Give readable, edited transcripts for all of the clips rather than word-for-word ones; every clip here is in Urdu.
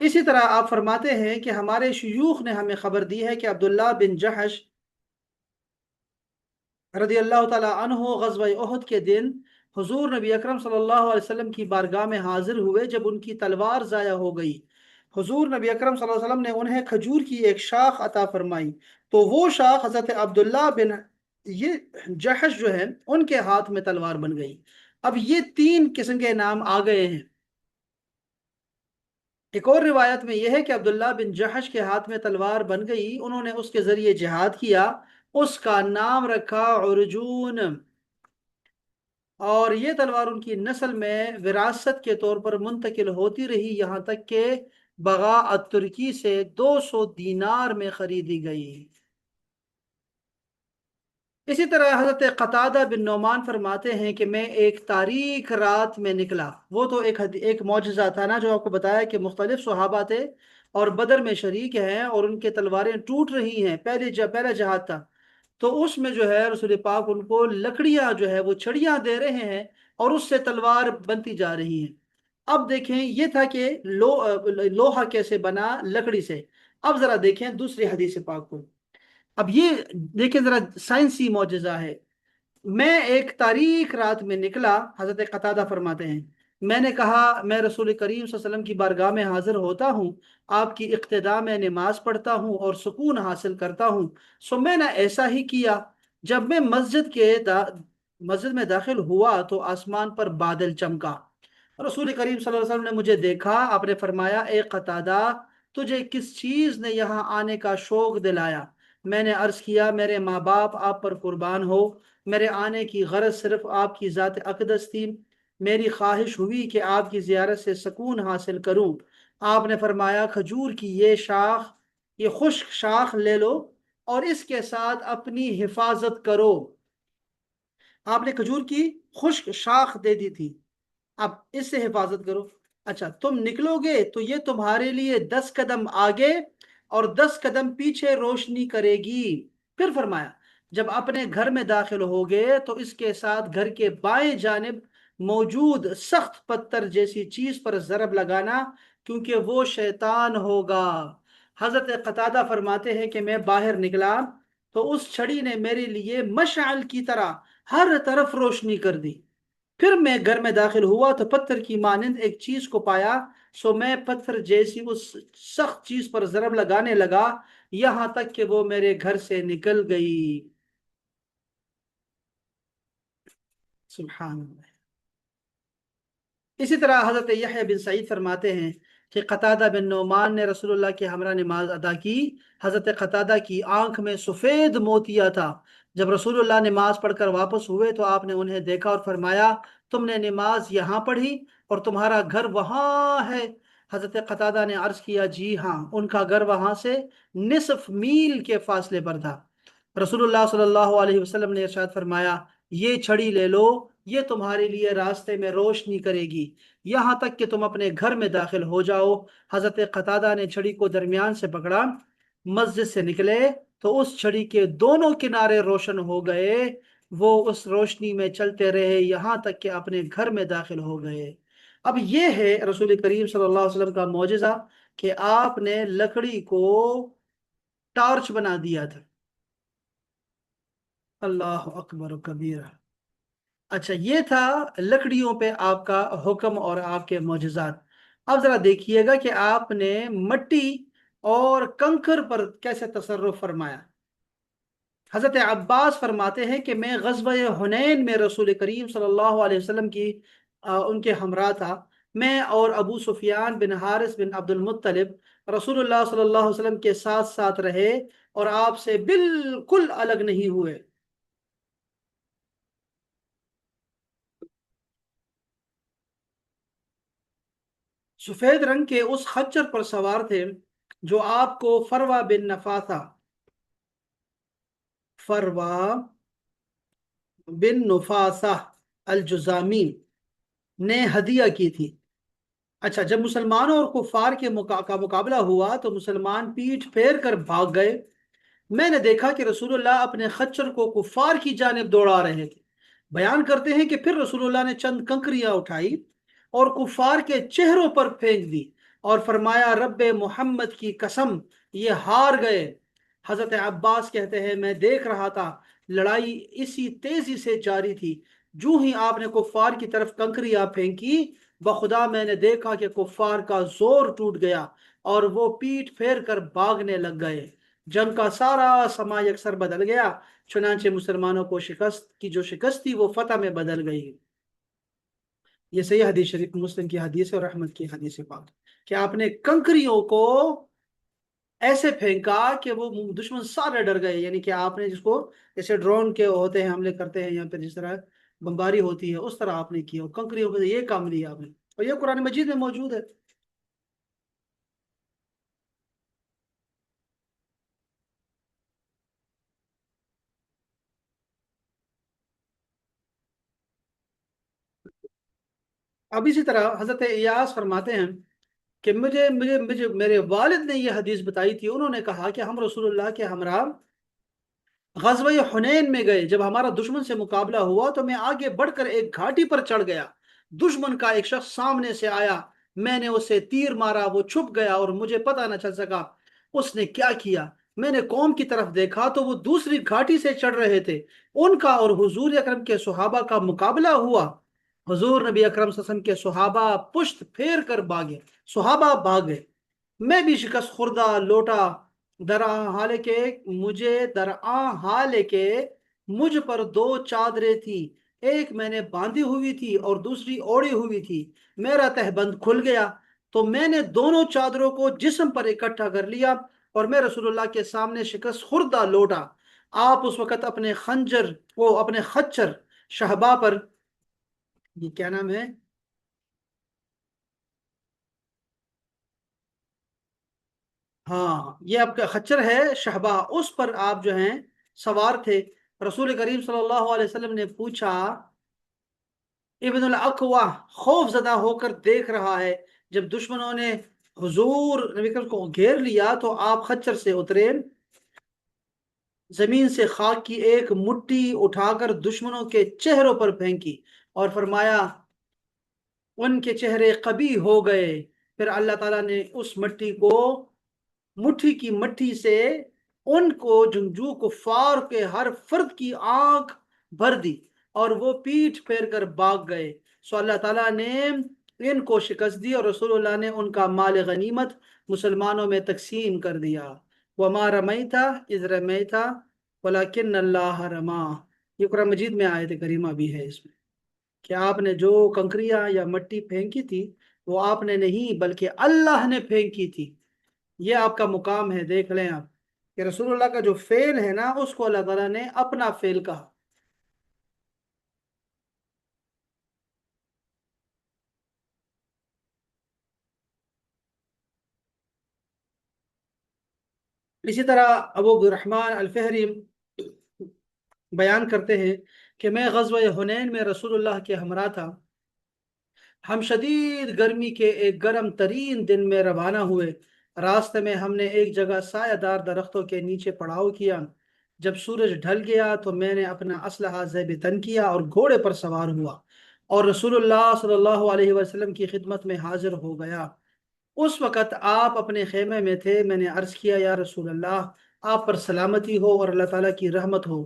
اسی طرح آپ فرماتے ہیں کہ ہمارے شیوخ نے ہمیں خبر دی ہے کہ عبداللہ بن جحش رضی اللہ تعالیٰ عنہ غزوہ احد کے دن حضور نبی اکرم صلی اللہ علیہ وسلم کی بارگاہ میں حاضر ہوئے جب ان کی تلوار ضائع ہو گئی۔ حضور نبی اکرم صلی اللہ علیہ وسلم نے انہیں کھجور کی ایک شاخ عطا فرمائی، تو وہ شاخ حضرت عبداللہ بن یہ جحش جو ہے ان کے ہاتھ میں تلوار بن گئی۔ اب یہ تین قسم کے نام آ گئے ہیں۔ ایک اور روایت میں یہ ہے کہ عبداللہ بن جحش کے ہاتھ میں تلوار بن گئی، انہوں نے اس کے ذریعے جہاد کیا، اس کا نام رکھا عرجون، اور یہ تلوار ان کی نسل میں وراثت کے طور پر منتقل ہوتی رہی یہاں تک کہ بغا ترکی سے 200 دینار میں خریدی گئی۔ اسی طرح حضرت قتادہ بن نعمان فرماتے ہیں کہ میں ایک تاریک رات میں نکلا، وہ تو ایک معجزہ تھا نا جو آپ کو بتایا کہ مختلف صحابہ تھے اور بدر میں شریک ہیں اور ان کے تلواریں ٹوٹ رہی ہیں، پہلا جہاد تھا، تو اس میں جو ہے رسول پاک ان کو لکڑیاں جو ہے وہ چھڑیاں دے رہے ہیں اور اس سے تلوار بنتی جا رہی ہیں۔ اب دیکھیں یہ تھا کہ لوہا کیسے بنا، لکڑی سے۔ اب ذرا دیکھیں دوسری حدیث پاک کو، اب یہ دیکھیں ذرا سائنسی معجزہ ہے۔ میں ایک تاریک رات میں نکلا، حضرت قتادہ فرماتے ہیں، میں نے کہا میں رسول کریم صلی اللہ علیہ وسلم کی بارگاہ میں حاضر ہوتا ہوں، آپ کی اقتداء میں نماز پڑھتا ہوں اور سکون حاصل کرتا ہوں، سو میں نے ایسا ہی کیا۔ جب میں مسجد میں داخل ہوا تو آسمان پر بادل چمکا، رسول کریم صلی اللہ علیہ وسلم نے مجھے دیکھا، آپ نے فرمایا اے قتادہ تجھے کس چیز نے یہاں آنے کا شوق دلایا؟ میں نے عرض کیا میرے ماں باپ آپ پر قربان ہو، میرے آنے کی غرض صرف آپ کی ذات اقدس تھی، میری خواہش ہوئی کہ آپ کی زیارت سے سکون حاصل کروں۔ آپ نے فرمایا کھجور کی یہ خشک شاخ لے لو اور اس کے ساتھ اپنی حفاظت کرو۔ آپ نے کھجور کی خشک شاخ دے دی تھی، اب اس سے حفاظت کرو۔ اچھا تم نکلو گے تو یہ تمہارے لیے 10 قدم آگے اور 10 قدم پیچھے روشنی کرے گی۔ پھر فرمایا جب اپنے گھر میں داخل ہوگے تو اس کے ساتھ گھر کے بائیں جانب موجود سخت پتھر جیسی چیز پر ضرب لگانا کیونکہ وہ شیطان ہوگا۔ حضرت قتادہ فرماتے ہیں کہ میں باہر نکلا تو اس چھڑی نے میرے لیے مشعل کی طرح ہر طرف روشنی کر دی۔ پھر میں گھر میں داخل ہوا تو پتھر کی مانند ایک چیز کو پایا، سو میں پتھر جیسی اس سخت چیز پر ضرب لگانے لگا یہاں تک کہ وہ میرے گھر سے نکل گئی۔ سبحان اللہ۔ اسی طرح حضرت یحییٰ بن سعید فرماتے ہیں کہ قتادہ بن نعمان نے رسول اللہ کے ہمراہ نماز ادا کی، حضرت قتادہ کی آنکھ میں سفید موتیا تھا۔ جب رسول اللہ نماز پڑھ کر واپس ہوئے تو آپ نے انہیں دیکھا اور فرمایا تم نے نماز یہاں پڑھی اور تمہارا گھر وہاں ہے؟ حضرت قتادہ نے عرض کیا جی ہاں، ان کا گھر وہاں سے نصف میل کے فاصلے پر تھا۔ رسول اللہ صلی اللہ علیہ وسلم نے ارشاد فرمایا یہ چھڑی لے لو، یہ تمہارے لیے راستے میں روشنی کرے گی یہاں تک کہ تم اپنے گھر میں داخل ہو جاؤ۔ حضرت قتادہ نے چھڑی کو درمیان سے پکڑا، مسجد سے نکلے تو اس چھڑی کے دونوں کنارے روشن ہو گئے، وہ اس روشنی میں چلتے رہے یہاں تک کہ اپنے گھر میں داخل ہو گئے۔ اب یہ ہے رسول کریم صلی اللہ علیہ وسلم کا معجزہ کہ آپ نے لکڑی کو ٹارچ بنا دیا تھا۔ اللہ اکبر و کبیر۔ اچھا یہ تھا لکڑیوں پہ آپ کا حکم اور آپ کے معجزات۔ اب ذرا دیکھیے گا کہ آپ نے مٹی اور کنکر پر کیسے تصرف فرمایا۔ حضرت عباس فرماتے ہیں کہ میں غزوہ حنین میں رسول کریم صلی اللہ علیہ وسلم کی ان کے ہمراہ تھا، میں اور ابو سفیان بن حارث بن عبد المطلب رسول اللہ صلی اللہ علیہ وسلم کے ساتھ ساتھ رہے اور آپ سے بالکل الگ نہیں ہوئے۔ سفید رنگ کے اس خچر پر سوار تھے جو آپ کو فروا بن نفاسہ الجزامی نے ہدیہ کی تھی۔ اچھا جب مسلمانوں اور کفار کا مقابلہ ہوا تو مسلمان پیٹھ پھیر کر بھاگ گئے، میں نے دیکھا کہ رسول اللہ اپنے خچر کو کفار کی جانب دوڑا رہے تھے۔ بیان کرتے ہیں کہ پھر رسول اللہ نے چند کنکریاں اٹھائی اور کفار کے چہروں پر پھینک دی اور فرمایا رب محمد کی قسم یہ ہار گئے۔ حضرت عباس کہتے ہیں میں دیکھ رہا تھا لڑائی اسی تیزی سے جاری تھی، جو ہی آپ نے کفار کی طرف کنکریاں پھینکی بخدا میں نے دیکھا کہ کفار کا زور ٹوٹ گیا اور وہ پیٹ پھیر کر بھاگنے لگ گئے۔ جنگ کا سارا سما یکسر بدل گیا، چنانچہ مسلمانوں کو شکست کی جو شکست تھی وہ فتح میں بدل گئی۔ یہ صحیح حدیث شریف مسلم کی حدیث ہے اور احمد کی حدیث پاک کہ آپ نے کنکریوں کو ایسے پھینکا کہ وہ دشمن سارے ڈر گئے، یعنی کہ آپ نے جس کو جیسے ڈرون کے ہوتے ہیں حملے کرتے ہیں یا پھر جس طرح بمباری ہوتی ہے اس طرح آپ نے کیا، اور کنکریوں کو یہ کام لیا آپ نے، اور یہ قرآن مجید میں موجود ہے۔ اب اسی طرح حضرت ایاس فرماتے ہیں کہ مجھے میرے والد نے یہ حدیث بتائی تھی، انہوں نے کہا کہ ہم رسول اللہ کے ہمراہ غزوہ حنین میں گئے، جب ہمارا دشمن سے مقابلہ ہوا تو میں آگے بڑھ کر ایک گھاٹی پر چڑھ گیا، دشمن کا ایک شخص سامنے سے آیا، میں نے اسے تیر مارا، وہ چھپ گیا اور مجھے پتہ نہ چل سکا اس نے کیا کیا۔ میں نے قوم کی طرف دیکھا تو وہ دوسری گھاٹی سے چڑھ رہے تھے، ان کا اور حضور اکرم کے صحابہ کا مقابلہ ہوا، حضور نبی اکرم صلی اللہ علیہ وسلم کے صحابہ پشت پھیر کر بھاگے، صحابہ بھاگے، میں بھی شکست خوردہ لوٹا، درآں حال کے مجھ پر دو چادریں تھی، ایک میں نے باندھی ہوئی تھی اور دوسری اوڑی ہوئی تھی، میرا تہبند کھل گیا تو میں نے دونوں چادروں کو جسم پر اکٹھا کر لیا اور میں رسول اللہ کے سامنے شکست خوردہ لوٹا۔ آپ اس وقت اپنے خچر شہبا پر، یہ کیا نام ہے، ہاں یہ آپ کا خچر ہے شہبا، اس پر آپ جو ہیں سوار تھے۔ رسول کریم صلی اللہ علیہ وسلم نے پوچھا، ابن الاقوا خوف زدہ ہو کر دیکھ رہا ہے، جب دشمنوں نے حضور نبی کریم کو گھیر لیا تو آپ خچر سے اترے، زمین سے خاک کی ایک مٹھی اٹھا کر دشمنوں کے چہروں پر پھینکی اور فرمایا ان کے چہرے قبیح ہو گئے۔ پھر اللہ تعالیٰ نے اس مٹھی کی مٹھی سے ان کو جنگجو کفار کے ہر فرد کی آنکھ بھر دی اور وہ پیٹ پھیر کر بھاگ گئے، سو اللہ تعالیٰ نے ان کو شکست دی اور رسول اللہ نے ان کا مال غنیمت مسلمانوں میں تقسیم کر دیا۔ وما رمیتا اذ رمیتا ولکن اللہ رما، یہ قرآن مجید میں آیت کریمہ بھی ہے اس میں کہ آپ نے جو کنکریاں یا مٹی پھینکی تھی وہ آپ نے نہیں بلکہ اللہ نے پھینکی تھی، یہ آپ کا مقام ہے، دیکھ لیں آپ کہ رسول اللہ کا جو فعل ہے نا اس کو اللہ تعالیٰ نے اپنا فعل کہا۔ اسی طرح ابو عبد الرحمن الفہری بیان کرتے ہیں کہ میں غزوہ حنین میں رسول اللہ کے ہمراہ تھا، ہم شدید گرمی کے ایک گرم ترین دن میں روانہ ہوئے، راستے میں ہم نے ایک جگہ سایہ دار درختوں کے نیچے پڑاؤ کیا، جب سورج ڈھل گیا تو میں نے اپنا اسلحہ ذیب تن کیا اور گھوڑے پر سوار ہوا اور رسول اللہ صلی اللہ علیہ وسلم کی خدمت میں حاضر ہو گیا۔ اس وقت آپ اپنے خیمے میں تھے، میں نے عرض کیا یا رسول اللہ آپ پر سلامتی ہو اور اللہ تعالیٰ کی رحمت ہو،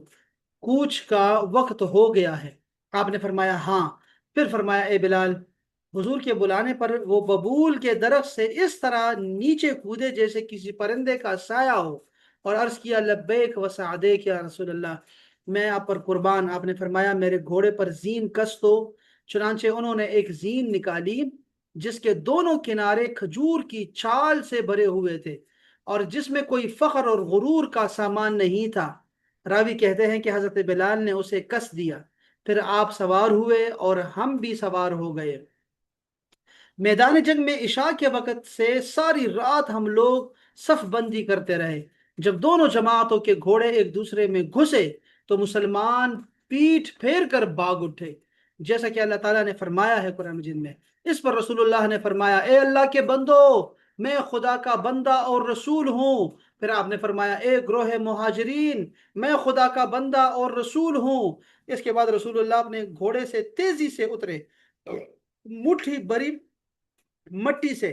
کوچ کا وقت ہو گیا ہے؟ آپ نے فرمایا ہاں۔ پھر فرمایا اے بلال، حضور کے بلانے پر وہ ببول کے درخت سے اس طرح نیچے کودے جیسے کسی پرندے کا سایہ ہو، اور عرض کیا لبیک و سعدیک یا رسول اللہ، میں آپ پر قربان۔ آپ نے فرمایا میرے گھوڑے پر زین کس دو، چنانچہ انہوں نے ایک زین نکالی جس کے دونوں کنارے کھجور کی چھال سے بھرے ہوئے تھے اور جس میں کوئی فخر اور غرور کا سامان نہیں تھا۔ راوی کہتے ہیں کہ حضرت بلال نے اسے کس دیا، پھر آپ سوار ہوئے اور ہم بھی سوار ہو گئے۔ میدان جنگ میں عشاء کے وقت سے ساری رات ہم لوگ صف بندی کرتے رہے، جب دونوں جماعتوں کے گھوڑے ایک دوسرے میں گھسے تو مسلمان پیٹھ پھیر کر بھاگ اٹھے، جیسا کہ اللہ تعالیٰ نے فرمایا ہے قرآن مجید میں۔ اس پر رسول اللہ نے فرمایا اے اللہ کے بندو، میں خدا کا بندہ اور رسول ہوں۔ پھر آپ نے فرمایا اے گروہ مہاجرین، میں خدا کا بندہ اور رسول ہوں۔ اس کے بعد رسول اللہ اپنے گھوڑے سے تیزی سے اترے، مٹھی بری مٹی سے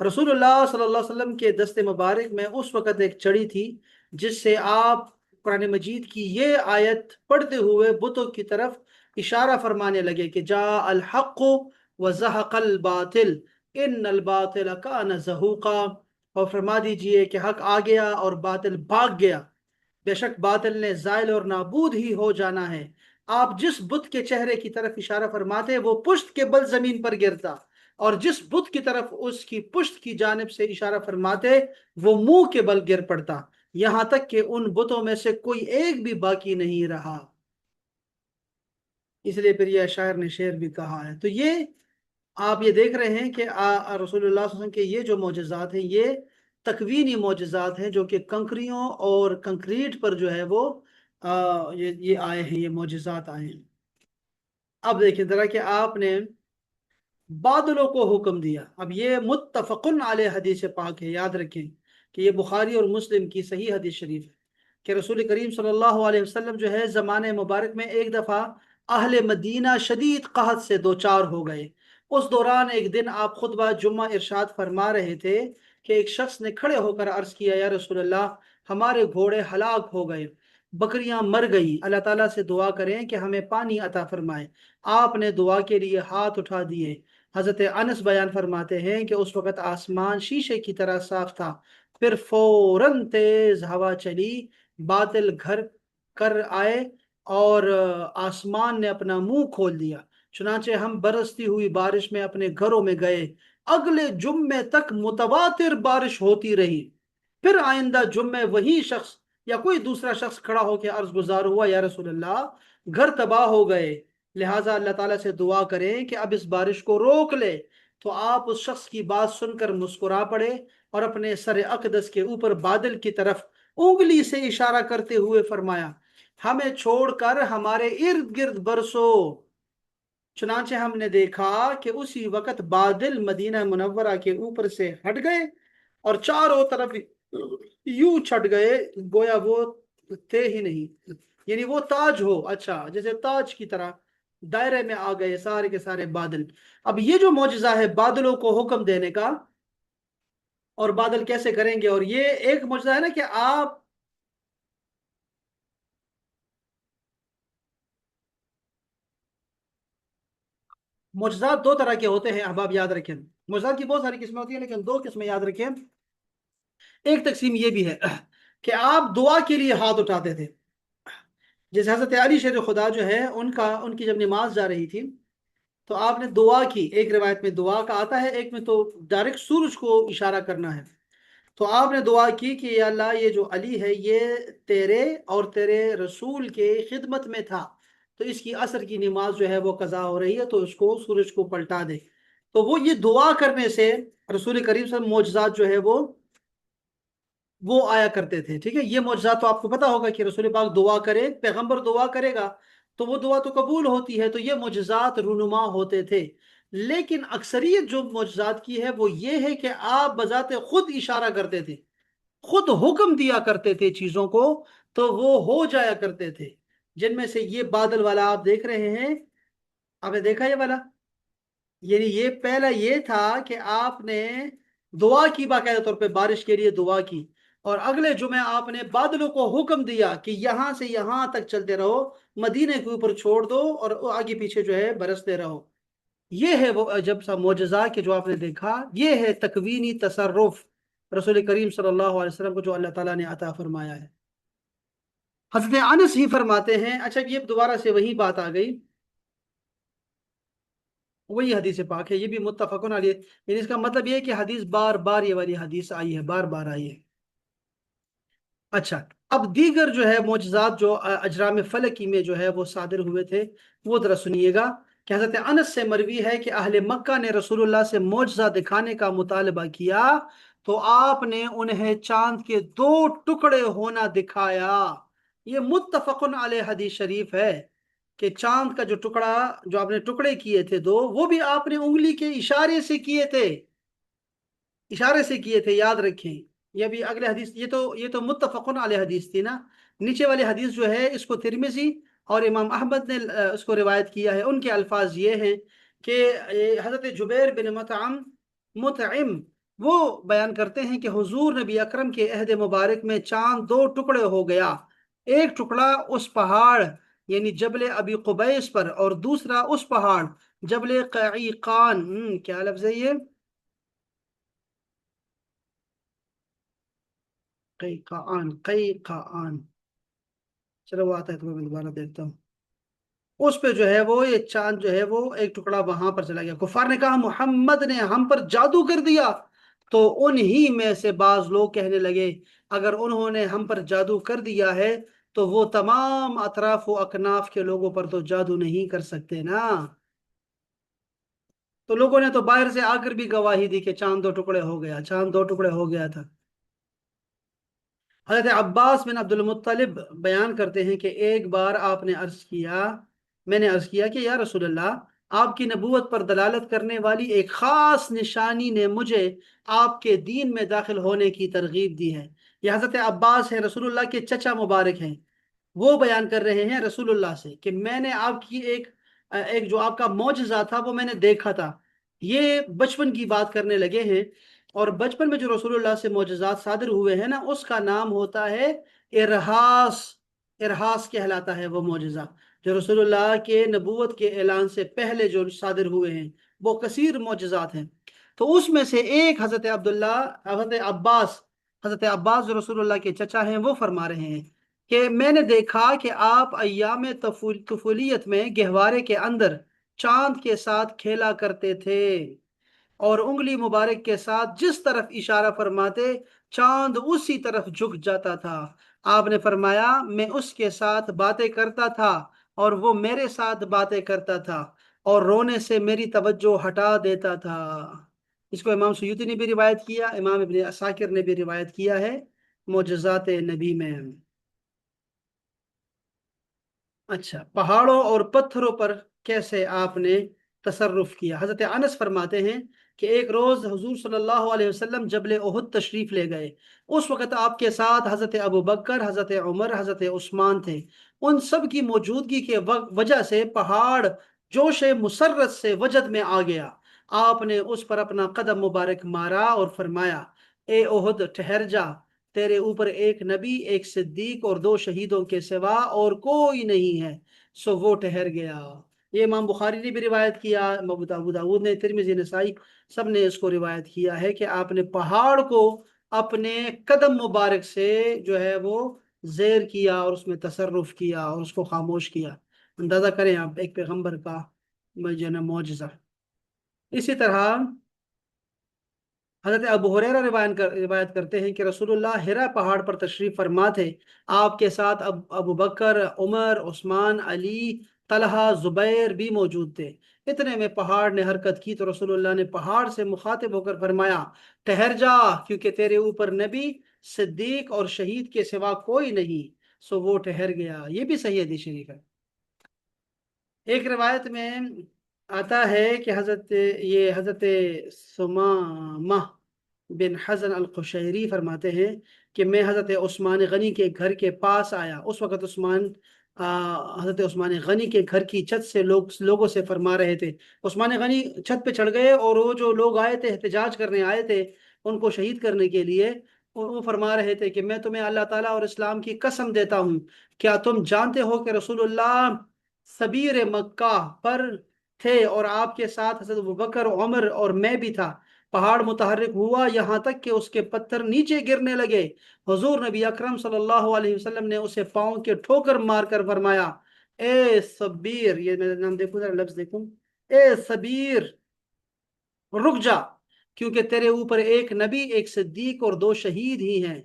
رسول اللہ صلی اللہ علیہ وسلم کے دست مبارک میں اس وقت ایک چڑی تھی جس سے آپ قرآن مجید کی یہ آیت پڑھتے ہوئے بتوں کی طرف اشارہ فرمانے لگے کہ جا الحق وزہق الباطل ان الباطل کان زہوقا، اور فرما دیجئے کہ حق آ گیا اور باطل بھاگ گیا، بے شک باطل نے زائل اور نابود ہی ہو جانا ہے۔ آپ جس بت کے چہرے کی طرف اشارہ فرماتے وہ پشت کے بل زمین پر گرتا، اور جس بت کی طرف اس کی پشت کی جانب سے اشارہ فرماتے وہ منہ کے بل گر پڑتا، یہاں تک کہ ان بتوں میں سے کوئی ایک بھی باقی نہیں رہا۔ اس لیے پھر یہ شاعر نے شعر بھی کہا ہے۔ تو یہ آپ یہ دیکھ رہے ہیں کہ رسول اللہ صلی اللہ علیہ وسلم کے یہ جو معجزات ہیں یہ تکوینی معجزات ہیں، جو کہ کنکریوں اور کنکریٹ پر جو ہے وہ یہ آئے ہیں، یہ معجزات آئے ہیں۔ اب دیکھیں ذرا کہ آپ نے بادلوں کو حکم دیا، اب یہ متفقن علیہ حدیث پاک ہے، یاد رکھیں کہ یہ بخاری اور مسلم کی صحیح حدیث شریف ہے کہ رسول کریم صلی اللہ علیہ وسلم جو ہے زمانے مبارک میں ایک دفعہ اہل مدینہ شدید قحط سے دوچار ہو گئے۔ اس دوران ایک دن آپ خطبہ جمعہ ارشاد فرما رہے تھے کہ ایک شخص نے کھڑے ہو کر عرض کیا، یا رسول اللہ ہمارے گھوڑے ہلاک ہو گئے، بکریاں مر گئی، اللہ تعالیٰ سے دعا کریں کہ ہمیں پانی عطا فرمائے۔ آپ نے دعا کے لیے ہاتھ اٹھا دیے۔ حضرت انس بیان فرماتے ہیں کہ اس وقت آسمان شیشے کی طرح صاف تھا، پھر فوراً تیز ہوا چلی، بادل گھر کر آئے اور آسمان نے اپنا منہ کھول دیا، چنانچہ ہم برستی ہوئی بارش میں اپنے گھروں میں گئے۔ اگلے جمعے تک متواتر بارش ہوتی رہی، پھر آئندہ جمعے وہی شخص یا کوئی دوسرا شخص کھڑا ہو کے عرض گزار ہوا، یا رسول اللہ گھر تباہ ہو گئے، لہٰذا اللہ تعالیٰ سے دعا کریں کہ اب اس بارش کو روک لے۔ تو آپ اس شخص کی بات سن کر مسکرا پڑے اور اپنے سر اقدس کے اوپر بادل کی طرف انگلی سے اشارہ کرتے ہوئے فرمایا، ہمیں چھوڑ کر ہمارے ارد گرد برسو۔ چنانچہ ہم نے دیکھا کہ اسی وقت بادل مدینہ منورہ کے اوپر سے ہٹ گئے اور چاروں طرف یوں چھٹ گئے گویا وہ تھے ہی نہیں، یعنی وہ تاج ہو، اچھا جیسے تاج کی طرح دائرے میں آ گئے سارے کے سارے بادل۔ اب یہ جو معجزہ ہے بادلوں کو حکم دینے کا، اور بادل کیسے کریں گے، اور یہ ایک معجزہ ہے نا کہ آپ معجزات دو طرح کے ہوتے ہیں احباب، یاد رکھیں۔ معجزات کی بہت ساری قسمیں ہوتی ہیں لیکن دو قسمیں یاد رکھیں۔ ایک تقسیم یہ بھی ہے کہ آپ دعا کے لیے ہاتھ اٹھاتے تھے، جیسے حضرت علی شیر خدا جو ہے ان کی جب نماز جا رہی تھی تو آپ نے دعا کی، ایک روایت میں دعا کا آتا ہے، ایک میں تو ڈائریکٹ سورج کو اشارہ کرنا ہے۔ تو آپ نے دعا کی کہ یا اللہ یہ جو علی ہے یہ تیرے اور تیرے رسول کے خدمت میں تھا، تو اس کی عصر کی نماز جو ہے وہ قضا ہو رہی ہے، تو اس کو سورج کو پلٹا دے۔ تو وہ یہ دعا کرنے سے رسول کریم صلی اللہ علیہ وسلم معجزات جو ہے وہ آیا کرتے تھے، ٹھیک ہے۔ یہ معجزات تو آپ کو پتا ہوگا کہ رسول پاک دعا کرے، پیغمبر دعا کرے گا تو وہ دعا تو قبول ہوتی ہے، تو یہ معجزات رونما ہوتے تھے۔ لیکن اکثریت جو معجزات کی ہے وہ یہ ہے کہ آپ بذات خود اشارہ کرتے تھے، خود حکم دیا کرتے تھے چیزوں کو، تو وہ ہو جایا کرتے تھے۔ جن میں سے یہ بادل والا آپ دیکھ رہے ہیں، آپ نے دیکھا یہ والا، یعنی یہ پہلا یہ تھا کہ آپ نے دعا کی، باقاعدہ طور پہ بارش کے لیے دعا کی، اور اگلے جمعے آپ نے بادلوں کو حکم دیا کہ یہاں سے یہاں تک چلتے رہو، مدینے کے اوپر چھوڑ دو اور آگے پیچھے جو ہے برستے رہو۔ یہ ہے وہ عجب سا معجزہ کہ جو آپ نے دیکھا، یہ ہے تکوینی تصرف رسول کریم صلی اللہ علیہ وسلم کو جو اللہ تعالیٰ نے عطا فرمایا ہے۔ حضرت انس ہی فرماتے ہیں، اچھا یہ دوبارہ سے وہی بات آ گئی، وہی حدیث پاک ہے، یہ بھی متفقن علیہ، یعنی اس کا مطلب یہ ہے کہ حدیث بار بار یہ والی حدیث آئی ہے، بار بار آئی ہے۔ اچھا، اب دیگر جو ہے معجزات جو اجرام فلکی میں جو ہے وہ صادر ہوئے تھے وہ ذرا سنیے گا کہ حضرت انس سے مروی ہے کہ اہل مکہ نے رسول اللہ سے معجزہ دکھانے کا مطالبہ کیا تو آپ نے انہیں چاند کے دو ٹکڑے ہونا دکھایا۔ یہ متفقن علیہ حدیث شریف ہے کہ چاند کا جو ٹکڑا، جو آپ نے ٹکڑے کیے تھے دو، وہ بھی آپ نے انگلی کے اشارے سے کیے تھے، اشارے سے کیے تھے، یاد رکھیں۔ یہ بھی اگلے حدیث، یہ تو متفقن علیہ حدیث تھی نا۔ نیچے والی حدیث جو ہے اس کو ترمذی اور امام احمد نے اس کو روایت کیا ہے، ان کے الفاظ یہ ہیں کہ حضرت جبیر بن مطعم وہ بیان کرتے ہیں کہ حضور نبی اکرم کے عہد مبارک میں چاند دو ٹکڑے ہو گیا، ایک ٹکڑا اس پہاڑ یعنی جبل ابی قبیس پر، اور دوسرا اس پہاڑ جبل قیقان، کیا لفظ ہے یہ؟ قیقان، قیقان، چلو وہ آتا ہے تو میں دوبارہ دیکھتا ہوں۔ اس پہ جو ہے وہ یہ چاند جو ہے وہ ایک ٹکڑا وہاں پر چلا گیا۔ کفار نے کہا محمد نے ہم پر جادو کر دیا، تو انہی میں سے بعض لوگ کہنے لگے اگر انہوں نے ہم پر جادو کر دیا ہے تو وہ تمام اطراف و اکناف کے لوگوں پر تو جادو نہیں کر سکتے نا۔ تو لوگوں نے تو باہر سے آ کر بھی گواہی دی کہ چاند دو ٹکڑے ہو گیا، چاند دو ٹکڑے ہو گیا تھا۔ حضرت عباس بن عبد المطلب بیان کرتے ہیں کہ ایک بار آپ نے عرض کیا، میں نے عرض کیا کہ یا رسول اللہ، آپ کی نبوت پر دلالت کرنے والی ایک خاص نشانی نے مجھے آپ کے دین میں داخل ہونے کی ترغیب دی ہے۔ یہ حضرت عباس ہیں، رسول اللہ کے چچا مبارک ہیں، وہ بیان کر رہے ہیں رسول اللہ سے کہ میں نے آپ کی ایک جو آپ کا معجزہ تھا وہ میں نے دیکھا تھا۔ یہ بچپن کی بات کرنے لگے ہیں، اور بچپن میں جو رسول اللہ سے معجزات صادر ہوئے ہیں نا، اس کا نام ہوتا ہے ارہاس۔ ارہاس کہلاتا ہے وہ معجزہ جو رسول اللہ کے نبوت کے اعلان سے پہلے جو صادر ہوئے ہیں، وہ کثیر معجزات ہیں۔ تو اس میں سے ایک حضرت عبداللہ، حضرت عباس جو رسول اللہ کے چچا ہیں، وہ فرما رہے ہیں کہ میں نے دیکھا کہ آپ ایام طفولیت میں گہوارے کے اندر چاند کے ساتھ کھیلا کرتے تھے، اور انگلی مبارک کے ساتھ جس طرف اشارہ فرماتے چاند اسی طرف جھک جاتا تھا۔ آپ نے فرمایا میں اس کے ساتھ باتیں کرتا تھا اور وہ میرے ساتھ باتیں کرتا تھا، اور رونے سے میری توجہ ہٹا دیتا تھا۔ اس کو امام سیوطی نے بھی روایت کیا، امام ابن عساکر نے بھی روایت کیا ہے معجزات نبی میں۔ اچھا، پہاڑوں اور پتھروں پر کیسے آپ نے تصرف کیا؟ حضرت انس فرماتے ہیں کہ ایک روز حضور صلی اللہ علیہ وسلم جبل احد تشریف لے گئے۔ اس وقت آپ کے ساتھ حضرت ابو بکر، حضرت عمر، حضرت عثمان تھے۔ ان سب کی موجودگی کے وجہ سے پہاڑ جوش مسرت سے وجد میں آ گیا۔ آپ نے اس پر اپنا قدم مبارک مارا اور فرمایا اے احد ٹھہر جا، تیرے اوپر ایک نبی، ایک صدیق اور دو شہیدوں کے سوا اور کوئی نہیں ہے۔ سو وہ ٹھہر گیا۔ یہ امام بخاری نے بھی روایت کیا، ابو داؤد نے، ترمذی، نسائی، سب نے اس کو روایت کیا ہے کہ آپ نے پہاڑ کو اپنے قدم مبارک سے جو ہے وہ زیر کیا اور اس میں تصرف کیا اور اس کو خاموش کیا۔ اندازہ کریں آپ ایک پیغمبر کا جو ہے نا معجزہ۔ اسی طرح حضرت ابو ہریرہ روایت کرتے ہیں کہ رسول اللہ ہرا پہاڑ پر تشریف فرما تھے۔ آپ کے ساتھ ابو بکر، عمر، عثمان، علی، طلحہ، زبیر بھی موجود تھے۔ اتنے میں پہاڑ نے حرکت کی تو رسول اللہ نے پہاڑ سے مخاطب ہو کر فرمایا ٹھہر جا، کیونکہ تیرے اوپر نبی، صدیق اور شہید کے سوا کوئی نہیں۔ سو وہ ٹھہر گیا۔ یہ بھی صحیح حدیث شریف ہے۔ ایک روایت میں آتا ہے کہ حضرت سمامہ بن حزن القشیری فرماتے ہیں کہ میں حضرت عثمان غنی کے گھر کے پاس آیا۔ اس وقت حضرت عثمان غنی کے گھر کی چھت سے لوگوں سے فرما رہے تھے۔ عثمان غنی چھت پہ چڑھ گئے، اور وہ جو لوگ آئے تھے، احتجاج کرنے آئے تھے ان کو شہید کرنے کے لیے، وہ فرما رہے تھے کہ میں تمہیں اللہ تعالیٰ اور اسلام کی قسم دیتا ہوں، کیا تم جانتے ہو کہ رسول اللہ سبیر مکہ پر تھے اور آپ کے ساتھ حضرت ابوبکر، عمر اور میں بھی تھا۔ پہاڑ متحرک ہوا یہاں تک کہ اس کے پتھر نیچے گرنے لگے۔ حضور نبی اکرم صلی اللہ علیہ وسلم نے اسے پاؤں کے ٹھوکر مار کر فرمایا اے صبیر، یہ میرا نام دیکھو ذرا، لفظ دیکھوں، اے صبیر رک جا، کیونکہ تیرے اوپر ایک نبی، ایک صدیق اور دو شہید ہی ہیں۔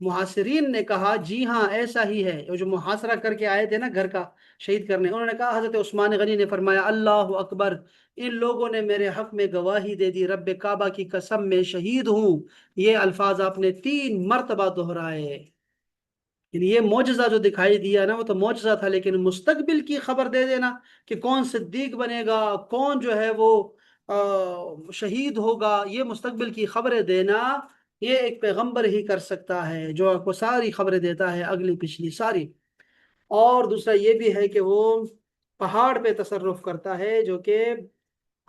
محاصرین نے کہا جی ہاں ایسا ہی ہے، وہ جو محاصرہ کر کے آئے تھے نا گھر کا شہید کرنے، انہوں نے کہا، حضرت عثمان غنی نے فرمایا اللہ اکبر، ان لوگوں نے میرے حق میں گواہی دے دی، رب کعبہ کی قسم میں شہید ہوں۔ یہ الفاظ آپ نے 3 مرتبہ دہرائے۔ یعنی یہ معجزہ جو دکھائی دیا نا وہ تو معجزہ تھا، لیکن مستقبل کی خبر دے دینا کہ کون صدیق بنے گا، کون جو ہے وہ شہید ہوگا، یہ مستقبل کی خبریں دینا یہ ایک پیغمبر ہی کر سکتا ہے، جو آپ کو ساری خبریں دیتا ہے، اگلی پچھلی ساری۔ اور دوسرا یہ بھی ہے کہ وہ پہاڑ پہ تصرف کرتا ہے، جو کہ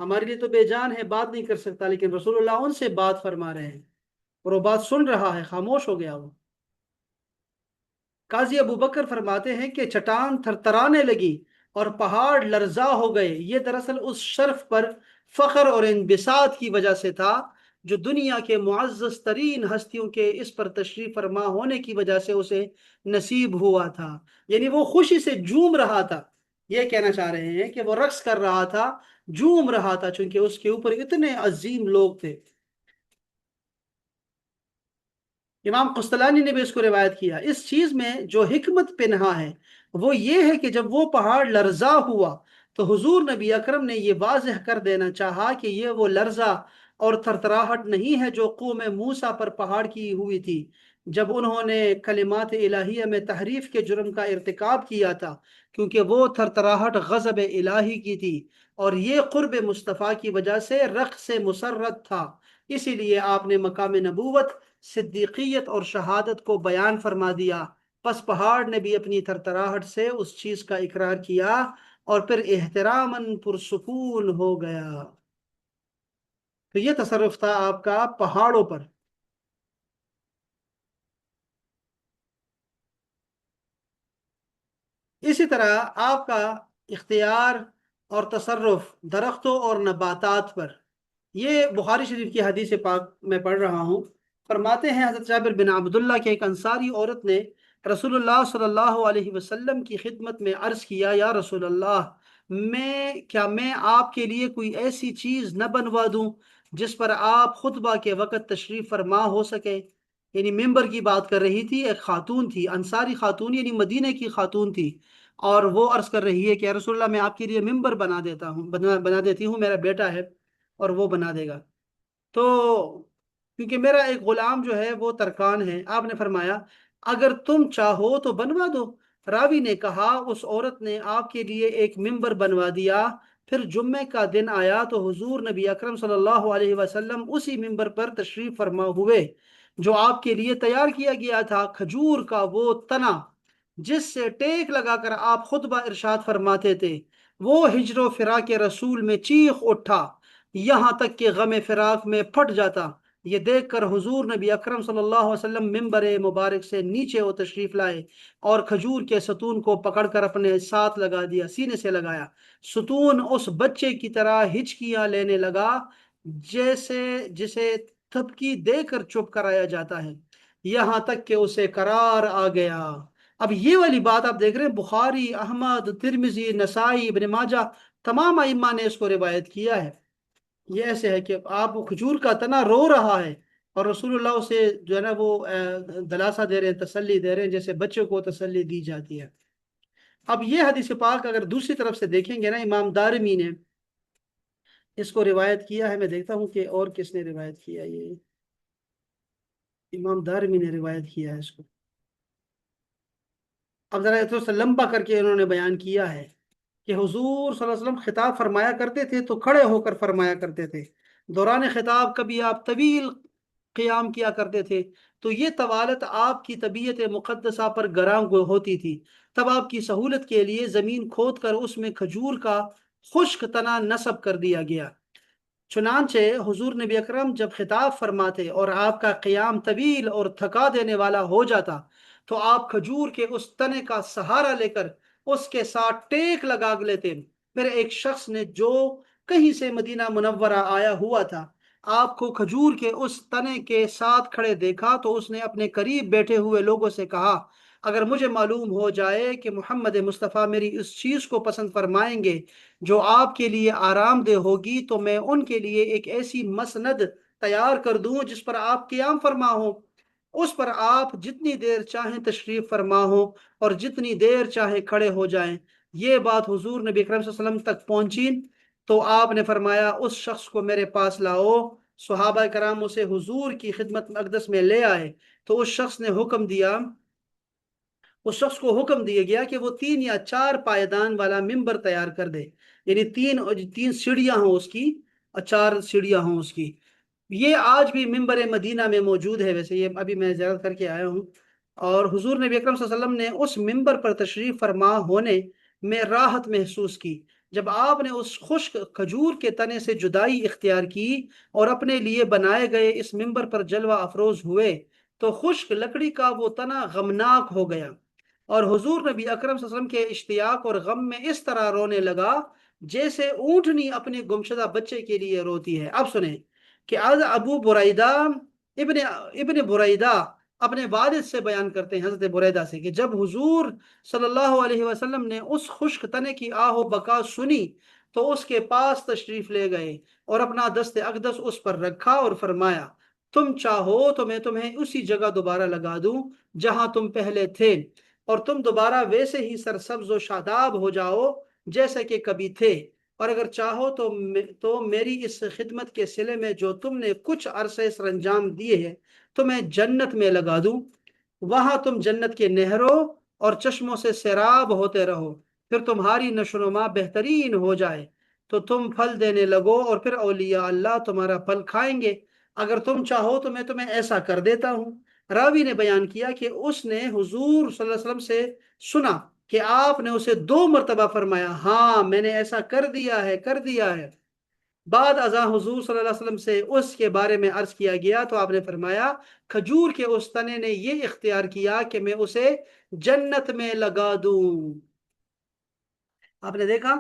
ہمارے لیے تو بے جان ہے، بات نہیں کر سکتا، لیکن رسول اللہ ان سے بات فرما رہے ہیں اور وہ بات سن رہا ہے، خاموش ہو گیا وہ۔ قاضی ابو بکر فرماتے ہیں کہ چٹان تھرتھرانے لگی اور پہاڑ لرزا ہو گئے۔ یہ دراصل اس شرف پر فخر اور انبساط کی وجہ سے تھا جو دنیا کے معزز ترین ہستیوں کے اس پر تشریف فرما ہونے کی وجہ سے اسے نصیب ہوا تھا۔ یعنی وہ خوشی سے جھوم رہا تھا، یہ کہنا چاہ رہے ہیں کہ وہ رقص کر رہا تھا، جھوم رہا تھا، چونکہ اس کے اوپر اتنے عظیم لوگ تھے۔ امام قسطلانی نے بھی اس کو روایت کیا۔ اس چیز میں جو حکمت پنہا ہے وہ یہ ہے کہ جب وہ پہاڑ لرزا ہوا تو حضور نبی اکرم نے یہ واضح کر دینا چاہا کہ یہ وہ لرزہ اور تھرتھراہٹ نہیں ہے جو قوم موسیٰ پر پہاڑ کی ہوئی تھی جب انہوں نے کلمات الہیہ میں تحریف کے جرم کا ارتکاب کیا تھا، کیونکہ وہ تھرتھراہٹ غضب الہی کی تھی اور یہ قرب مصطفیٰ کی وجہ سے رقص سے مسرت تھا۔ اسی لیے آپ نے مقام نبوت، صدیقیت اور شہادت کو بیان فرما دیا۔ پس پہاڑ نے بھی اپنی تھرتھراہٹ سے اس چیز کا اقرار کیا اور پھر احتراماً پرسکون ہو گیا۔ تو یہ تصرف تھا آپ کا پہاڑوں پر۔ اسی طرح آپ کا اختیار اور تصرف درختوں اور نباتات پر۔ یہ بخاری شریف کی حدیث پاک میں پڑھ رہا ہوں۔ فرماتے ہیں حضرت جابر بن عبداللہ کے ایک انصاری عورت نے رسول اللہ صلی اللہ علیہ وسلم کی خدمت میں عرض کیا، یا رسول اللہ، میں آپ کے لیے کوئی ایسی چیز نہ بنوا دوں جس پر آپ خطبہ کے وقت تشریف فرما ہو سکے؟ یعنی ممبر کی بات کر رہی تھی، ایک خاتون تھی، انصاری خاتون، یعنی مدینہ کی خاتون تھی، اور وہ عرض کر رہی ہے کہ یا رسول اللہ، میں آپ کے لیے ممبر بنا دیتا ہوں، بنا دیتی ہوں، میرا بیٹا ہے اور وہ بنا دے گا۔ تو کیونکہ میرا ایک غلام جو ہے وہ ترکان ہے، آپ نے فرمایا اگر تم چاہو تو بنوا دو۔ راوی نے کہا اس عورت نے آپ کے لیے ایک ممبر بنوا دیا۔ پھر جمعے کا دن آیا تو حضور نبی اکرم صلی اللہ علیہ وسلم اسی ممبر پر تشریف فرما ہوئے جو آپ کے لیے تیار کیا گیا تھا، کھجور کا وہ تنا جس سے ٹیک لگا کر آپ خطبہ ارشاد فرماتے تھے، وہ ہجر و فراق رسول میں چیخ اٹھا، یہاں تک کہ غم فراق میں پھٹ جاتا۔ یہ دیکھ کر حضور نبی اکرم صلی اللہ علیہ وسلم ممبر مبارک سے نیچے وہ تشریف لائے اور کھجور کے ستون کو پکڑ کر اپنے ساتھ لگا دیا، سینے سے لگایا۔ ستون اس بچے کی طرح ہچکیاں لینے لگا جیسے جسے تھپکی دے کر چپ کرایا جاتا ہے، یہاں تک کہ اسے قرار آ گیا۔ اب یہ والی بات آپ دیکھ رہے ہیں، بخاری، احمد، ترمذی، نسائی، ابن ماجہ، تمام ائمہ نے اس کو روایت کیا ہے۔ یہ ایسے ہے کہ آپ وہ کھجور کا تنا رو رہا ہے اور رسول اللہ اسے جو ہے نا وہ دلاسا دے رہے ہیں، تسلی دے رہے ہیں، جیسے بچوں کو تسلی دی جاتی ہے۔ اب یہ حدیث پاک اگر دوسری طرف سے دیکھیں گے نا، امام دارمی نے اس کو روایت کیا ہے، میں دیکھتا ہوں کہ اور کس نے روایت کیا۔ یہ امام دارمی نے روایت کیا ہے اس کو۔ اب ذرا تھوڑا سا لمبا کر کے انہوں نے بیان کیا ہے کہ حضور صلی اللہ علیہ وسلم خطاب فرمایا کرتے تھے تو کھڑے ہو کر فرمایا کرتے تھے، دوران خطاب کبھی آپ طویل قیام کیا کرتے تھے تو یہ طوالت آپ کی طبیعت مقدسہ پر گراں ہوتی تھی۔ تب آپ کی سہولت کے لیے زمین کھود کر اس میں کھجور کا خشک تنا نصب کر دیا گیا۔ چنانچہ حضور نبی اکرم جب خطاب فرماتے اور آپ کا قیام طویل اور تھکا دینے والا ہو جاتا تو آپ کھجور کے اس تنے کا سہارا لے کر اس کے ساتھ ٹیک لگا لیتے۔ پھر ایک شخص نے جو کہیں سے مدینہ منورہ آیا ہوا تھا آپ کو کھجور کے اس تنے کے ساتھ کھڑے دیکھا تو اس نے اپنے قریب بیٹھے ہوئے لوگوں سے کہا، اگر مجھے معلوم ہو جائے کہ محمد مصطفیٰ میری اس چیز کو پسند فرمائیں گے جو آپ کے لیے آرام دہ ہوگی تو میں ان کے لیے ایک ایسی مسند تیار کر دوں جس پر آپ قیام فرما ہو، اس پر آپ جتنی دیر چاہیں تشریف فرما ہو اور جتنی دیر چاہے کھڑے ہو جائیں۔ یہ بات حضور نبی اکرم صلی اللہ علیہ وسلم تک پہنچی تو آپ نے فرمایا اس شخص کو میرے پاس لاؤ۔ صحابہ کرام اسے حضور کی خدمت اقدس میں لے آئے تو اس شخص نے حکم دیا، اس شخص کو حکم دیا گیا کہ وہ 3 یا 4 پائیدان والا ممبر تیار کر دے، یعنی تین سیڑھیاں ہوں اس کی اور 4 سیڑھیاں ہوں اس کی۔ یہ آج بھی ممبر مدینہ میں موجود ہے، ویسے یہ ابھی میں زیارت کر کے آیا ہوں، اور حضور نبی اکرم صلی اللہ علیہ وسلم نے اس ممبر پر تشریف فرما ہونے میں راحت محسوس کی۔ جب آپ نے اس خشک کھجور کے تنے سے جدائی اختیار کی اور اپنے لیے بنائے گئے اس ممبر پر جلوہ افروز ہوئے تو خشک لکڑی کا وہ تنا غمناک ہو گیا، اور حضور نبی اکرم صلی اللہ علیہ وسلم کے اشتیاق اور غم میں اس طرح رونے لگا جیسے اونٹنی اپنے گمشدہ بچے کے لیے روتی ہے۔ اب سنیں کہ آج ابو بریدہ ابن بریدہ اپنے والد سے بیان کرتے ہیں، حضرت بریدہ سے، کہ جب حضور صلی اللہ علیہ وسلم نے اس خشک تنے کی آہ و بکا سنی تو اس کے پاس تشریف لے گئے اور اپنا دست اقدس اس پر رکھا اور فرمایا، تم چاہو تو میں تمہیں اسی جگہ دوبارہ لگا دوں جہاں تم پہلے تھے، اور تم دوبارہ ویسے ہی سرسبز و شاداب ہو جاؤ جیسے کہ کبھی تھے، اور اگر چاہو تو میری اس خدمت کے صلے میں جو تم نے کچھ عرصے سر انجام دیے ہیں تمہیں جنت میں لگا دوں، وہاں تم جنت کے نہروں اور چشموں سے سیراب ہوتے رہو، پھر تمہاری نشو و نما بہترین ہو جائے تو تم پھل دینے لگو اور پھر اولیاء اللہ تمہارا پھل کھائیں گے، اگر تم چاہو تو میں تمہیں ایسا کر دیتا ہوں۔ راوی نے بیان کیا کہ اس نے حضور صلی اللہ علیہ وسلم سے سنا کہ آپ نے اسے 2 مرتبہ فرمایا، ہاں میں نے ایسا کر دیا ہے، کر دیا ہے۔ بعد ازاں حضور صلی اللہ علیہ وسلم سے اس کے بارے میں عرض کیا گیا تو آپ نے فرمایا، کھجور کے اس تنے نے یہ اختیار کیا کہ میں اسے جنت میں لگا دوں۔ آپ نے دیکھا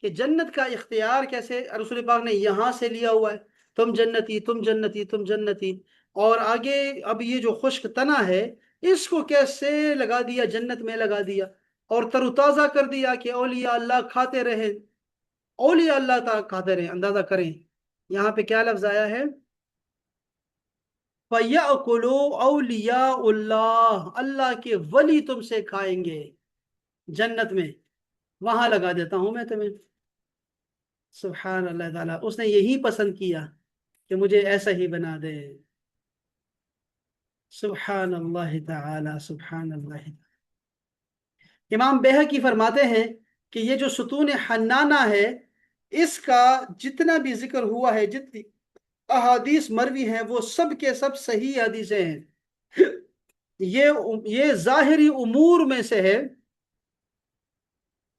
کہ جنت کا اختیار کیسے رسول پاک نے یہاں سے لیا ہوا ہے، تم جنتی، تم جنتی، تم جنتی، اور آگے اب یہ جو خشک تنا ہے اس کو کیسے لگا دیا، جنت میں لگا دیا اور تر و تازہ کر دیا کہ اولیاء اللہ کھاتے رہیں، اولیاء اللہ تعالیٰ کھاتے رہیں۔ اندازہ کریں یہاں پہ کیا لفظ آیا ہے، فَيَأْكُلُوا أَوْلِيَاءُ اللَّهِ، اللہ کے ولی تم سے کھائیں گے جنت میں، وہاں لگا دیتا ہوں میں تمہیں۔ سبحان اللہ تعالیٰ، اس نے یہی پسند کیا کہ مجھے ایسا ہی بنا دے۔ سبحان اللہ تعالیٰ، سبحان اللہ تعالیٰ۔ امام بیہقی فرماتے ہیں کہ یہ جو ستون حنانہ ہے اس کا جتنا بھی ذکر ہوا ہے، جتنی احادیث مروی ہیں وہ سب کے سب صحیح حدیثیں ہیں، یہ ظاہری امور میں سے ہے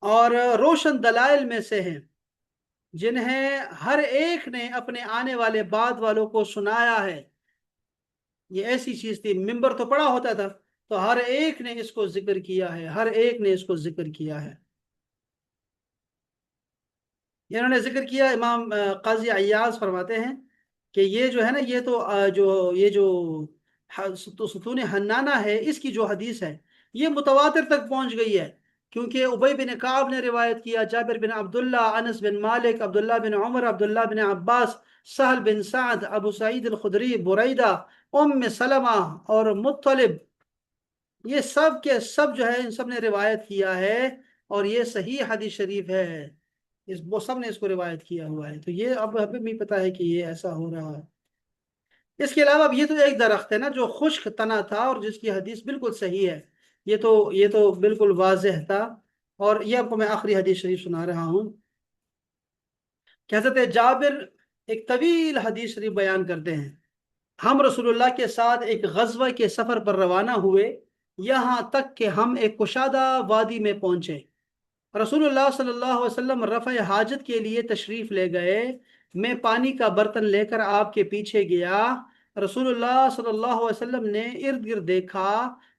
اور روشن دلائل میں سے ہیں جنہیں ہر ایک نے اپنے آنے والے بعد والوں کو سنایا ہے۔ یہ ایسی چیز تھی، ممبر تو پڑا ہوتا تھا تو ہر ایک نے اس کو ذکر کیا ہے، ہر ایک نے اس کو ذکر کیا ہے۔ انہوں نے ذکر کیا، امام قاضی عیاض فرماتے ہیں کہ یہ جو ہے نا، یہ جو ستون حنانہ ہے اس کی جو حدیث ہے یہ متواتر تک پہنچ گئی ہے، کیونکہ ابی بن کعب نے روایت کیا، جابر بن عبداللہ، انس بن مالک، عبداللہ بن عمر، عبداللہ بن عباس، سہل بن سعد، ابو سعید الخدری، بریدہ، ام سلمہ اور مطلب، یہ سب کے سب جو ہے ان سب نے روایت کیا ہے اور یہ صحیح حدیث شریف ہے، وہ سب نے اس کو روایت کیا ہوا ہے، تو یہ اب ہمیں بھی پتا ہے کہ یہ ایسا ہو رہا ہے۔ اس کے علاوہ اب یہ تو ایک درخت ہے نا جو خشک تنا تھا اور جس کی حدیث بالکل صحیح ہے، یہ تو بالکل واضح تھا، اور یہ آپ کو میں آخری حدیث شریف سنا رہا ہوں کہ حضرت جابر ایک طویل حدیث شریف بیان کرتے ہیں، ہم رسول اللہ کے ساتھ ایک غزوہ کے سفر پر روانہ ہوئے، یہاں تک کہ ہم ایک کشادہ وادی میں پہنچے، رسول اللہ صلی اللہ علیہ وسلم رفع حاجت کے لیے تشریف لے گئے، میں پانی کا برتن لے کر آپ کے پیچھے گیا، رسول اللہ صلی اللہ علیہ وسلم نے ارد گرد دیکھا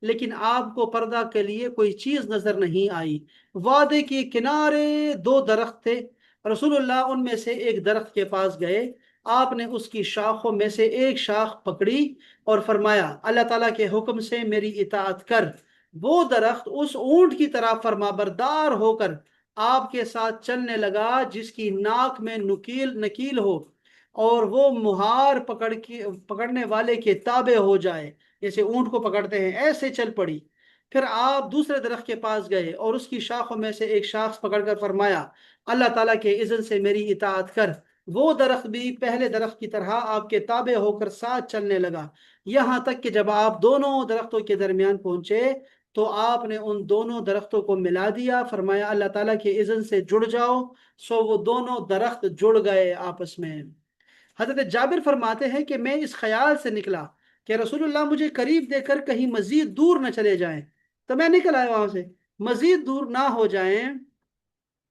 لیکن آپ کو پردہ کے لیے کوئی چیز نظر نہیں آئی، وادی کے کنارے 2 درخت تھے، رسول اللہ ان میں سے ایک درخت کے پاس گئے، آپ نے اس کی شاخوں میں سے ایک شاخ پکڑی اور فرمایا، اللہ تعالیٰ کے حکم سے میری اطاعت کر۔ وہ درخت اس اونٹ کی طرح فرما بردار ہو کر آپ کے ساتھ چلنے لگا جس کی ناک میں نکیل ہو اور وہ مہار پکڑنے والے کے تابع ہو جائے، جیسے اونٹ کو پکڑتے ہیں ایسے چل پڑی۔ پھر آپ دوسرے درخت کے پاس گئے اور اس کی شاخوں میں سے ایک شاخ پکڑ کر فرمایا، اللہ تعالیٰ کے اذن سے میری اطاعت کر۔ وہ درخت بھی پہلے درخت کی طرح آپ کے تابع ہو کر ساتھ چلنے لگا، یہاں تک کہ جب آپ دونوں درختوں کے درمیان پہنچے تو آپ نے ان دونوں درختوں کو ملا دیا، فرمایا اللہ تعالیٰ کے اذن سے جڑ جاؤ، سو وہ دونوں درخت جڑ گئے آپس میں۔ حضرت جابر فرماتے ہیں کہ میں اس خیال سے نکلا کہ رسول اللہ مجھے قریب دے کر کہیں مزید دور نہ چلے جائیں، تو میں نکل آیا وہاں سے، مزید دور نہ ہو جائیں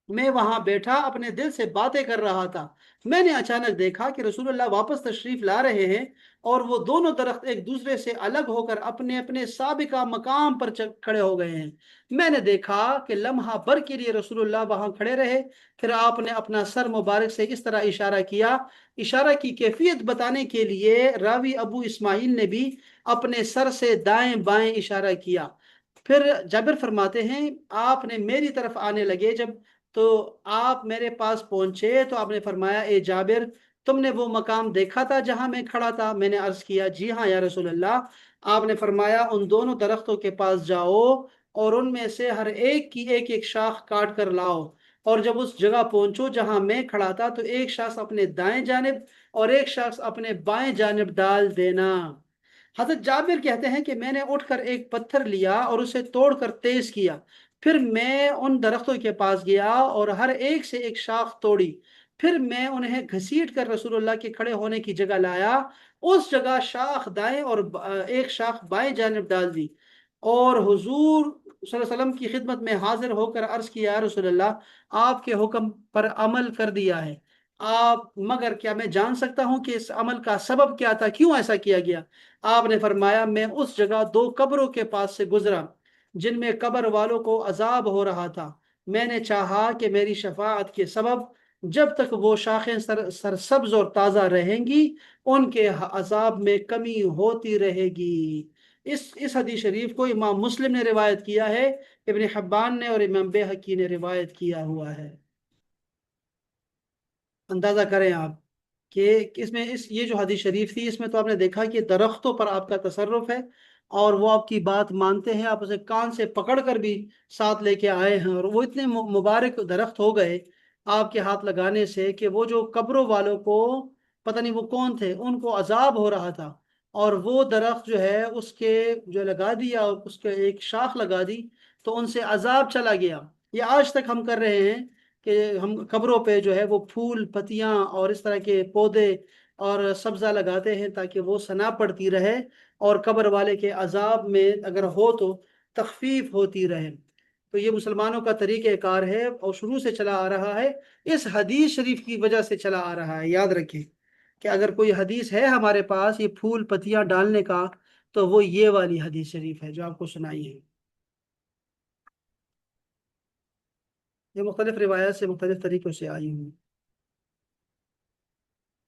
میں وہاں بیٹھا اپنے دل سے باتیں کر رہا تھا، میں نے اچانک دیکھا کہ رسول اللہ واپس تشریف لا رہے ہیں، اور وہ دونوں درخت ایک دوسرے سے الگ ہو کر اپنے اپنے سابقہ مقام پر کھڑے ہو گئے ہیں۔ میں نے دیکھا کہ لمحہ بھر کے لیے رسول اللہ وہاں کھڑے رہے، پھر آپ نے اپنا سر مبارک سے اس طرح اشارہ کیا۔ اشارہ کی کیفیت بتانے کے لیے راوی ابو اسماعیل نے بھی اپنے سر سے دائیں بائیں اشارہ کیا۔ پھر جابر فرماتے ہیں آپ نے میری طرف آنے لگے، جب تو آپ میرے پاس پہنچے تو آپ نے فرمایا اے جابر، تم نے وہ مقام دیکھا تھا جہاں میں کھڑا تھا؟ میں نے عرض کیا جی ہاں یا رسول اللہ۔ آپ نے فرمایا ان دونوں درختوں کے پاس جاؤ اور ان میں سے ہر ایک کی ایک ایک شاخ کاٹ کر لاؤ، اور جب اس جگہ پہنچو جہاں میں کھڑا تھا تو ایک شخص اپنے دائیں جانب اور ایک شخص اپنے بائیں جانب ڈال دینا۔ حضرت جابر کہتے ہیں کہ میں نے اٹھ کر ایک پتھر لیا اور اسے توڑ کر تیز کیا، پھر میں ان درختوں کے پاس گیا اور ہر ایک سے ایک شاخ توڑی، پھر میں انہیں گھسیٹ کر رسول اللہ کے کھڑے ہونے کی جگہ لایا، اس جگہ شاخ دائیں اور ایک شاخ بائیں جانب ڈال دی، اور حضور صلی اللہ علیہ وسلم کی خدمت میں حاضر ہو کر عرض کیا یا رسول اللہ، آپ کے حکم پر عمل کر دیا ہے، آپ مگر کیا میں جان سکتا ہوں کہ اس عمل کا سبب کیا تھا، کیوں ایسا کیا گیا؟ آپ نے فرمایا میں اس جگہ دو قبروں کے پاس سے گزرا جن میں قبر والوں کو عذاب ہو رہا تھا، میں نے چاہا کہ میری شفاعت کے سبب جب تک وہ شاخیں سرسبز اور تازہ رہیں گی ان کے عذاب میں کمی ہوتی رہے گی۔ اس حدیث شریف کو امام مسلم نے روایت کیا ہے، ابن حبان نے اور امام بیہقی نے روایت کیا ہوا ہے۔ اندازہ کریں آپ کہ اس میں یہ جو حدیث شریف تھی اس میں تو آپ نے دیکھا کہ درختوں پر آپ کا تصرف ہے، اور وہ آپ کی بات مانتے ہیں، آپ اسے کان سے پکڑ کر بھی ساتھ لے کے آئے ہیں، اور وہ اتنے مبارک درخت ہو گئے آپ کے ہاتھ لگانے سے کہ وہ جو قبروں والوں کو پتہ نہیں وہ کون تھے ان کو عذاب ہو رہا تھا، اور وہ درخت جو ہے اس کے جو لگا دیا اس کے ایک شاخ لگا دی تو ان سے عذاب چلا گیا۔ یہ آج تک ہم کر رہے ہیں کہ ہم قبروں پہ جو ہے وہ پھول پتیاں اور اس طرح کے پودے اور سبزہ لگاتے ہیں تاکہ وہ ثنا پڑتی رہے اور قبر والے کے عذاب میں اگر ہو تو تخفیف ہوتی رہے۔ تو یہ مسلمانوں کا طریقہ کار ہے اور شروع سے چلا آ رہا ہے، اس حدیث شریف کی وجہ سے چلا آ رہا ہے۔ یاد رکھیں کہ اگر کوئی حدیث ہے ہمارے پاس یہ پھول پتیاں ڈالنے کا تو وہ یہ والی حدیث شریف ہے جو آپ کو سنائی ہے۔ یہ مختلف روایات سے مختلف طریقوں سے آئی ہوئی۔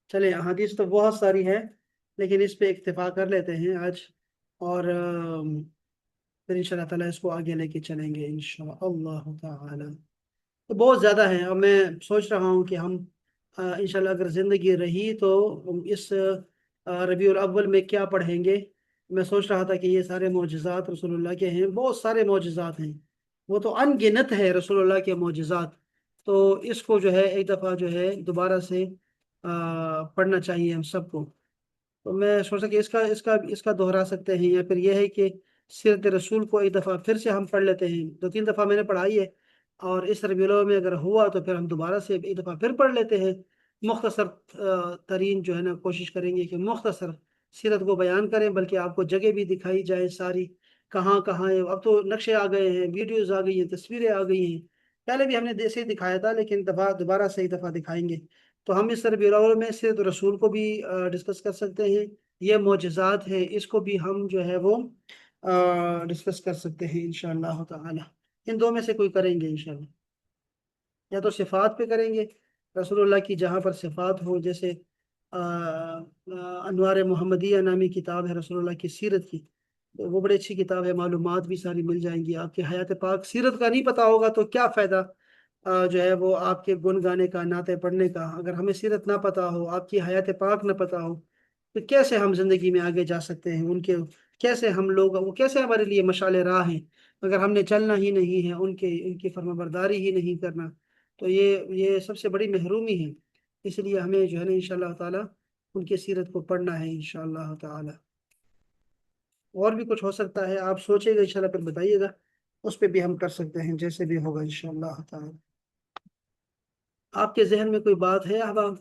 چلیں احادیث تو بہت ساری ہے لیکن اس پہ اکتفا کر لیتے ہیں آج، اور پھر ان شاء اللہ تعالیٰ اس کو آگے لے کے چلیں گے ان شاء اللہ تعالیٰ۔ تو بہت زیادہ ہیں، اور میں سوچ رہا ہوں کہ ہم ان شاء اللہ اگر زندگی رہی تو ہم اس ربیع الاول میں کیا پڑھیں گے۔ میں سوچ رہا تھا کہ یہ سارے معجزات رسول اللہ کے ہیں، بہت سارے معجزات ہیں، وہ تو ان گنت ہے رسول اللہ کے معجزات، تو اس کو جو ہے ایک دفعہ جو ہے دوبارہ سے پڑھنا چاہیے ہم سب کو۔ تو میں سوچا کہ اس کا دہرا سکتے ہیں، یا پھر یہ ہے کہ سیرت رسول کو ایک دفعہ پھر سے ہم پڑھ لیتے ہیں، دو تین دفعہ میں نے پڑھائی ہے، اور اس ربیع الاول میں اگر ہوا تو پھر ہم دوبارہ سے ایک دفعہ پھر پڑھ لیتے ہیں۔ مختصر ترین جو ہے نا کوشش کریں گے کہ مختصر سیرت کو بیان کریں، بلکہ آپ کو جگہ بھی دکھائی جائے ساری کہاں کہاں ہے۔ اب تو نقشے آ گئے ہیں، ویڈیوز آ گئی ہیں، تصویریں آ گئی ہیں، پہلے بھی ہم نے دیسے دکھایا تھا لیکن دوبارہ سے ایک دفعہ دکھائیں گے۔ تو ہم اس ربیع الاول میں سیرت رسول کو بھی ڈسکس کر سکتے ہیں، یہ معجزات ہے اس کو بھی ہم جو ہے وہ ڈسکس کر سکتے ہیں انشاءاللہ تعالی۔ ان دو میں سے کوئی کریں گے انشاءاللہ، یا تو صفات پہ کریں گے رسول اللہ کی جہاں پر صفات ہو، جیسے انوار محمدیہ نامی کتاب ہے رسول اللہ کی سیرت کی، تو وہ بڑی اچھی کتاب ہے، معلومات بھی ساری مل جائیں گی آپ کی حیات پاک سیرت کا نہیں پتا ہوگا تو کیا فائدہ جو ہے وہ آپ کے گن گانے کا، نعتیں پڑھنے کا۔ اگر ہمیں سیرت نہ پتا ہو، آپ کی حیات پاک نہ پتا ہو، تو کیسے ہم زندگی میں آگے جا سکتے ہیں؟ ان کے کیسے ہم لوگ وہ کیسے ہمارے لیے مشعل راہ ہیں اگر ہم نے چلنا ہی نہیں ہے، ان کی فرما برداری ہی نہیں کرنا؟ تو یہ سب سے بڑی محرومی ہے، اس لیے ہمیں جو ہے نا انشاءاللہ تعالیٰ ان کی سیرت کو پڑھنا ہے انشاءاللہ تعالیٰ۔ اور بھی کچھ ہو سکتا ہے آپ سوچے گا انشاءاللہ پھر بتائیے گا، اس پہ بھی ہم کر سکتے ہیں جیسے بھی ہوگا انشاءاللہ تعالیٰ۔ آپ کے ذہن میں کوئی بات ہے احباب؟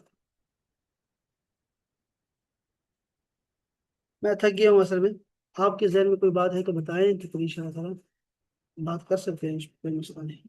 میں تھک گیا ہوں اصل میں، آپ کے ذہن میں کوئی بات ہے تو بتائیں تو پھر انشاءاللہ تعالیٰ بات کر سکتے ہیں، اس پہ کوئی مسئلہ نہیں۔